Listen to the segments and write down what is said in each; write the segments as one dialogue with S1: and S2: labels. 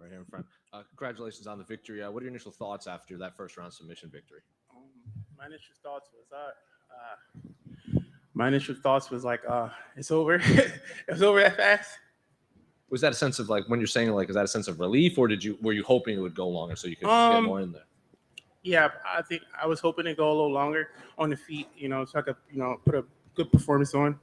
S1: right here in front. Congratulations on the victory. What are your initial thoughts after that first round submission victory?
S2: My initial thoughts was like, it's over. It was over that fast.
S1: Was that a sense of like when you're saying like is that a sense of relief, or were you hoping it would go longer so you could get more in there?
S2: Yeah, I think I was hoping to go a little longer on the feet, so I could, put a good performance on.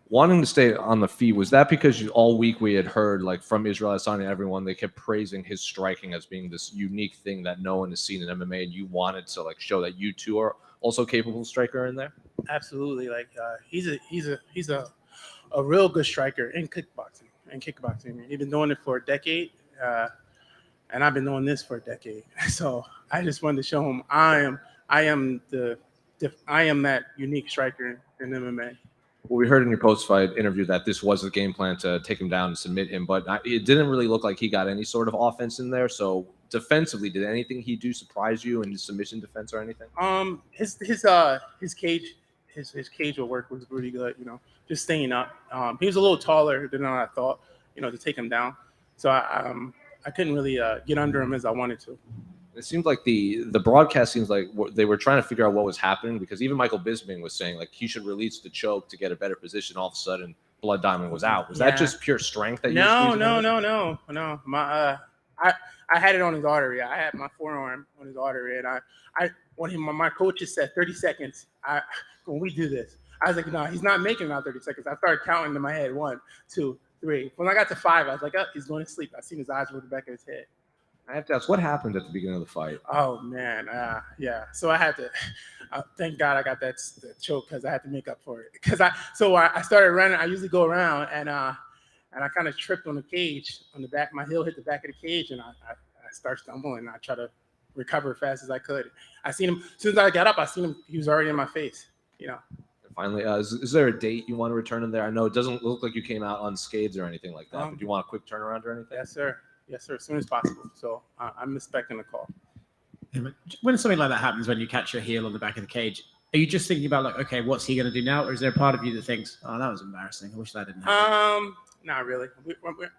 S1: Wanting to stay on the feet, was that because all week we had heard like from Israel Adesanya and everyone, they kept praising his striking as being this unique thing that no one has seen in MMA, and you wanted to like show that you too are also capable striker in there?
S2: Absolutely, like he's a real good striker in kickboxing. He's been doing it for a decade, and I've been doing this for a decade. So I just wanted to show him I am that unique striker in MMA.
S1: Well, we heard in your post-fight interview that this was the game plan to take him down and submit him, but it didn't really look like he got any sort of offense in there. So defensively, did anything he do surprise you in his submission defense or anything?
S2: His cage work was really good. Just staying up. He was a little taller than I thought. To take him down. So I couldn't really get under him as I wanted to.
S1: It seemed like the broadcast seems like they were trying to figure out what was happening, because even Michael Bisping was saying like he should release the choke to get a better position. All of a sudden, Blood Diamond was out. Was that just pure strength that you?
S2: No. I had it on his artery. I had my forearm on his artery, and when my coaches said 30 seconds, when we do this, I was like, no, he's not making it out 30 seconds. I started counting in my head, 1, 2, 3. When I got to 5, I was like, oh, he's going to sleep. I seen his eyes over the back of his head.
S1: I have to ask, what happened at the beginning of the fight?
S2: Oh man, yeah. So I had to. Thank God I got that choke, because I had to make up for it. Because I started running. I usually go around, and I kind of tripped on the cage on the back. My heel hit the back of the cage, and I started stumbling. And I tried to recover as fast as I could. I seen him as soon as I got up. I seen him. He was already in my face.
S1: Finally, is there a date you want to return in there? I know it doesn't look like you came out unscathed or anything like that, but do you want a quick turnaround or anything?
S2: Yes, sir. Yes, sir. As soon as possible. So I'm expecting a call.
S3: When something like that happens, when you catch your heel on the back of the cage, are you just thinking about like, okay, what's he going to do now? Or is there a part of you that thinks, oh, that was embarrassing. I wish that didn't happen.
S2: Not really. We're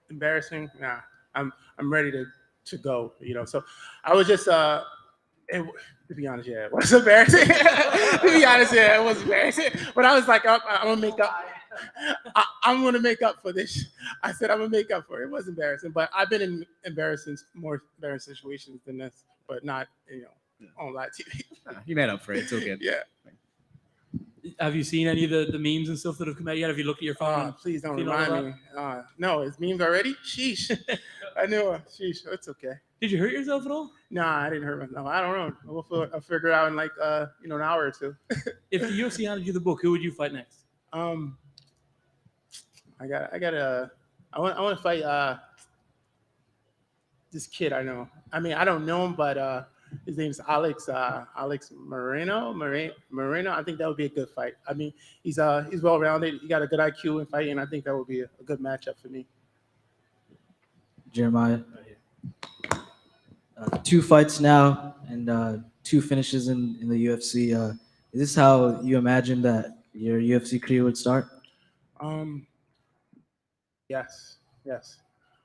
S2: embarrassing. Nah, I'm ready to go. So I was just to be honest, yeah, it was embarrassing. To be honest, yeah, it was embarrassing. But I was like, I'm gonna make up. I'm gonna make up for this. I said I'm gonna make up for it. It was embarrassing, but I've been in more embarrassing situations than this, but not on live TV.
S3: You made up for it. It's all good.
S2: Yeah.
S4: Have you seen any of the memes and stuff that have come out yet? Have you looked at your phone?
S2: Please don't remind me. No, it's memes already? Sheesh. I knew it. Sheesh. It's okay.
S4: Did you hurt yourself at all?
S2: Nah, I didn't hurt myself. I don't know. I'll figure it out in like an hour or two.
S4: If the UFC handed you the book, who would you fight next?
S2: I want to fight this kid I know. I mean, I don't know him, but his name's Alex Moreno. I think that would be a good fight. I mean, he's well-rounded. He got a good IQ in fighting. I think that would be a good matchup for me.
S5: Jeremiah, 2 fights now and 2 finishes in the UFC. Is this how you imagined that your UFC career would start?
S2: Yes.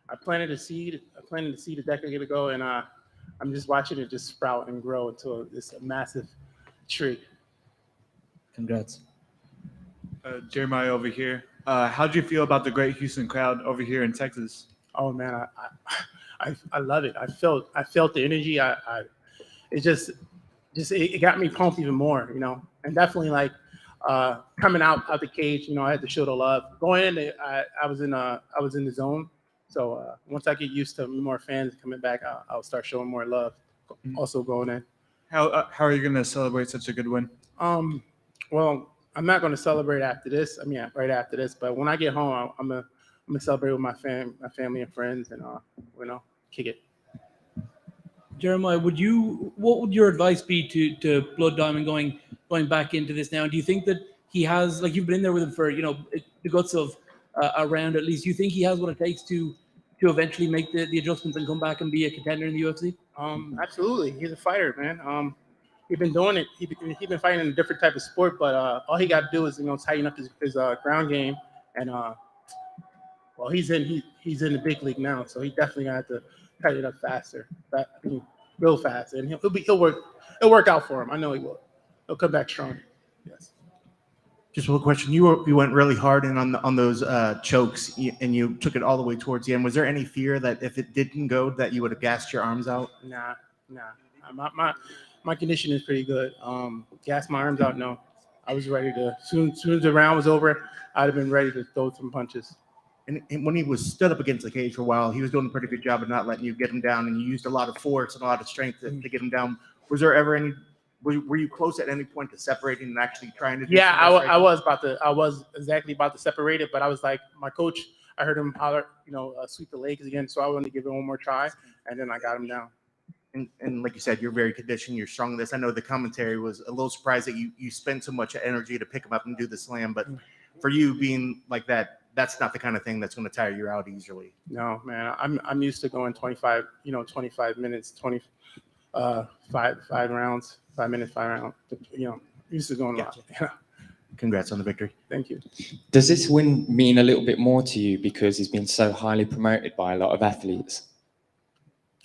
S2: I planted a seed a decade ago, and I'm just watching it just sprout and grow into this massive tree.
S5: Congrats.
S6: Jeremiah over here. How do you feel about the Great Houston crowd over here in Texas?
S2: Oh man, I love it. I felt the energy. It got me pumped even more, and definitely like coming out the cage, I had to show the love. Going in, I was in the zone. So once I get used to more fans coming back, I'll start showing more love. Also going in.
S6: How are you going to celebrate such a good win?
S2: Well, I'm not going to celebrate after this. I mean, right after this. But when I get home, I'm gonna celebrate with my family and friends, and kick it.
S4: Jeremiah, what would your advice be to Blood Diamond going back into this now? Do you think that he has, like you've been in there with him for the guts of a round at least? Do you think he has what it takes to eventually make the adjustments and come back and be a contender in the UFC?
S2: Absolutely. He's a fighter, man. He's been doing it. He's been fighting in a different type of sport, but all he got to do is tighten up his ground game, and he's he's in the big league now, so he definitely got to cut it up faster, real fast, and he'll work out for him. I know he will. He'll come back strong. Yes.
S7: Just one question. You went really hard in on those chokes, and you took it all the way towards the end. Was there any fear that if it didn't go, that you would have gassed your arms out?
S2: Nah. My condition is pretty good. Gas my arms out. No, I was ready to. Soon as the round was over, I'd have been ready to throw some punches.
S7: And when he was stood up against the cage for a while, he was doing a pretty good job of not letting you get him down, and you used a lot of force and a lot of strength to get him down. Was there ever any? Were you close at any point to separating and actually trying to?
S2: Yeah, I was exactly about to separate it, but I was like, my coach. I heard him holler, sweep the legs again, so I wanted to give it one more try, and then I got him down.
S7: And like you said, you're very conditioned. You're strong in this. I know the commentary was a little surprised that you spent so much energy to pick him up and do the slam, but for you being like that, that's not the kind of thing that's going to tire you out easily.
S2: No, man, I'm used to going 25 minutes, 5 rounds, 5 minutes, 5 rounds. Used to going a lot. Yeah.
S7: Congrats on the victory.
S2: Thank you.
S8: Does this win mean a little bit more to you because he's been so highly promoted by a lot of athletes?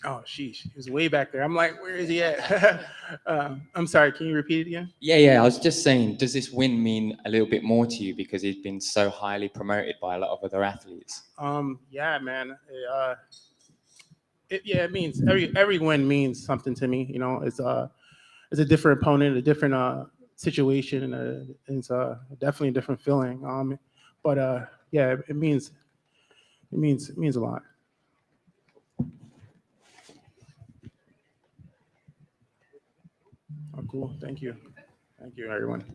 S2: Oh, sheesh. He was way back there. I'm like, where is he at? I'm sorry. Can you repeat it again?
S8: Yeah. I was just saying, does this win mean a little bit more to you because he's been so highly promoted by a lot of other athletes?
S2: Yeah, man. It means every win means something to me. It's a different opponent, a different situation, and it's definitely a different feeling. But yeah, it means a lot. Oh, cool. Thank you, everyone.